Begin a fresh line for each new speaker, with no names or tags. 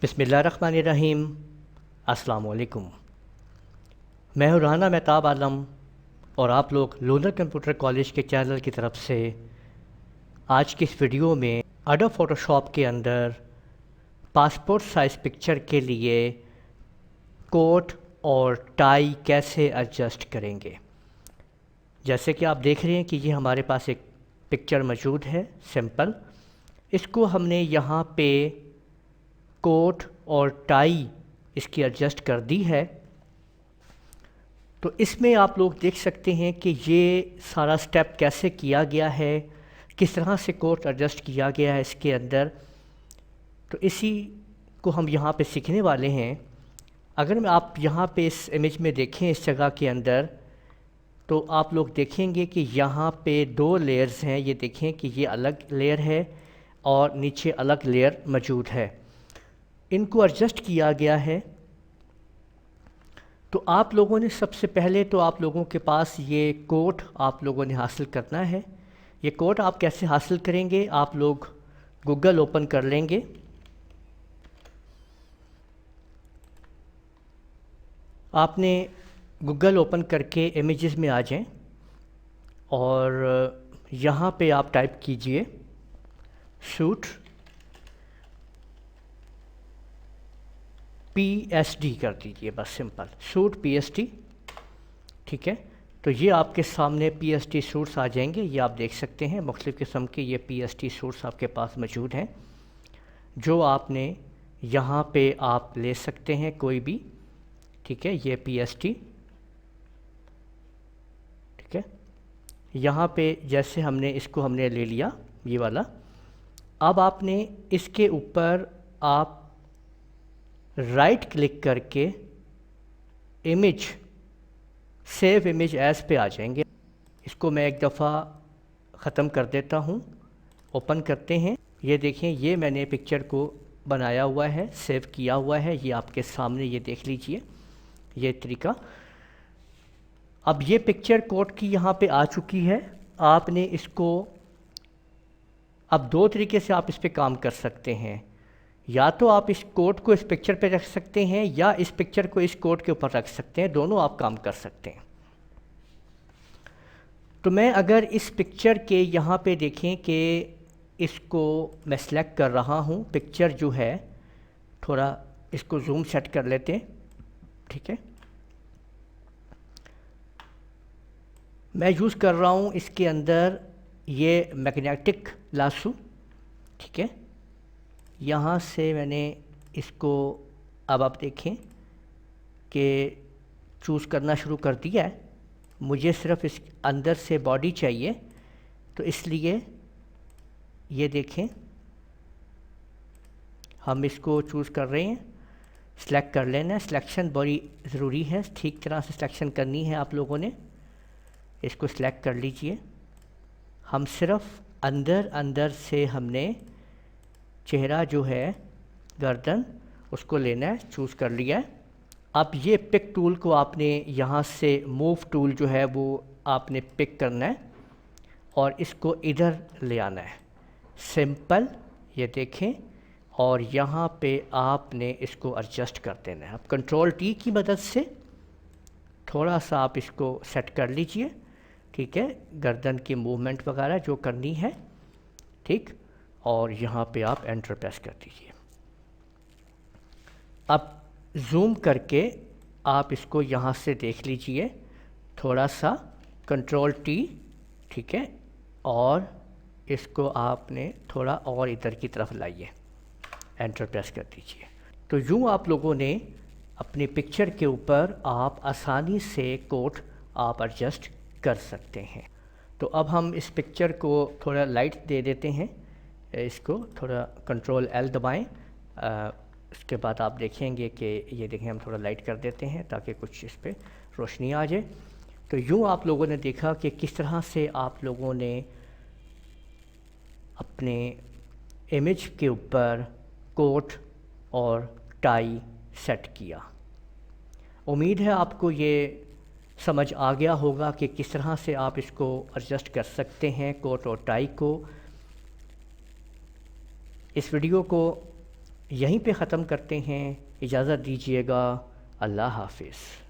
बिस्मिल्लाहिर्रहमानिर्रहीम। अस्सलाम वालेकुम। मैं हूँ राना मेहताब आलम और आप लोग लूनर कंप्यूटर कॉलेज के चैनल की तरफ से आज की इस वीडियो में एडोब फ़ोटोशॉप के अंदर पासपोर्ट साइज़ पिक्चर के लिए कोट और टाई कैसे एडजस्ट करेंगे। जैसे कि आप देख रहे हैं कि ये हमारे पास एक पिक्चर मौजूद है सिंपल। इसको हमने यहाँ पे कोट और टाई इसकी एडजस्ट कर दी है। तो इसमें आप लोग देख सकते हैं कि ये सारा स्टेप कैसे किया गया है, किस तरह से कोट एडजस्ट किया गया है इसके अंदर। तो इसी को हम यहाँ पे सीखने वाले हैं। अगर आप यहाँ पे इस इमेज में देखें इस जगह के अंदर, तो आप लोग देखेंगे कि यहाँ पे दो लेयर्स हैं। ये देखें कि ये अलग लेयर है और नीचे अलग लेयर मौजूद है। इनको एडजस्ट किया गया है। तो आप लोगों ने सबसे पहले तो आप लोगों के पास ये कोट आप लोगों ने हासिल करना है। ये कोट आप कैसे हासिल करेंगे, आप लोग गूगल ओपन कर लेंगे। आपने गूगल ओपन करके इमेजेस में आ जाएं और यहाँ पे आप टाइप कीजिए शूट PSD कर दीजिए, बस सिंपल शूट PSD। ठीक है, तो ये आपके सामने PSD शूट्स आ जाएंगे। ये आप देख सकते हैं मुख्तलिफ़ किस्म के ये PSD शूट्स आपके पास मौजूद हैं, जो आपने यहाँ पे आप ले सकते हैं कोई भी। ठीक है, ये PSD। ठीक है, यहाँ पे जैसे हमने ले लिया ये वाला। अब आपने इसके ऊपर आप राइट क्लिक करके इमेज सेव इमेज एज पे आ जाएंगे। इसको मैं एक दफ़ा ख़त्म कर देता हूँ। ओपन करते हैं। ये देखें, ये मैंने पिक्चर को बनाया हुआ है, सेव किया हुआ है। ये आपके सामने ये देख लीजिए ये तरीका। अब ये पिक्चर कोट की यहाँ पे आ चुकी है। आपने इसको अब दो तरीके से आप इस पे काम कर सकते हैं। या तो आप इस कोट को इस पिक्चर पे रख सकते हैं या इस पिक्चर को इस कोट के ऊपर रख सकते हैं। दोनों आप काम कर सकते हैं। तो मैं अगर इस पिक्चर के यहाँ पे देखें कि इसको मैं सेलेक्ट कर रहा हूँ, पिक्चर जो है थोड़ा इसको जूम सेट कर लेते हैं। ठीक है, मैं यूज़ कर रहा हूँ इसके अंदर ये मैग्नेटिक लासू। ठीक है, यहाँ से मैंने इसको अब आप देखें कि चूज़ करना शुरू कर दिया है। मुझे सिर्फ इस अंदर से बॉडी चाहिए, तो इसलिए ये देखें हम इसको चूज़ कर रहे हैं। सेलेक्ट कर लेना है। सिलेक्शन बड़ी ज़रूरी है, ठीक तरह से सिलेक्शन करनी है आप लोगों ने। इसको सिलेक्ट कर लीजिए। हम सिर्फ अंदर से हमने चेहरा जो है गर्दन उसको लेना है, चूज़ कर लिया है। अब ये पिक टूल को आपने यहाँ से मूव टूल जो है वो आपने पिक करना है और इसको इधर ले आना है सिंपल। ये देखें, और यहाँ पे आपने इसको एडजस्ट कर देना है। अब कंट्रोल T की मदद से थोड़ा सा आप इसको सेट कर लीजिए। ठीक है, गर्दन की मूवमेंट वगैरह जो करनी है। ठीक, और यहाँ पे आप एंटर प्रेस कर दीजिए। अब जूम करके आप इसको यहाँ से देख लीजिए थोड़ा सा, कंट्रोल T। ठीक है, और इसको आपने थोड़ा और इधर की तरफ लाइए, एंटर प्रेस कर दीजिए। तो यूँ आप लोगों ने अपनी पिक्चर के ऊपर आप आसानी से कोट आप एडजस्ट कर सकते हैं। तो अब हम इस पिक्चर को थोड़ा लाइट दे देते हैं। इसको थोड़ा कंट्रोल L दबाएं। उसके बाद आप देखेंगे कि ये देखें हम थोड़ा लाइट कर देते हैं ताकि कुछ इस पर रोशनी आ जाए। तो यूँ आप लोगों ने देखा कि किस तरह से आप लोगों ने अपने इमेज के ऊपर कोट और टाई सेट किया। उम्मीद है आपको ये समझ आ गया होगा कि किस तरह से आप इसको एडजस्ट कर सकते हैं कोट और टाई को। इस वीडियो को यहीं पे ख़त्म करते हैं। इजाज़त दीजिएगा। अल्लाह हाफ़िज़।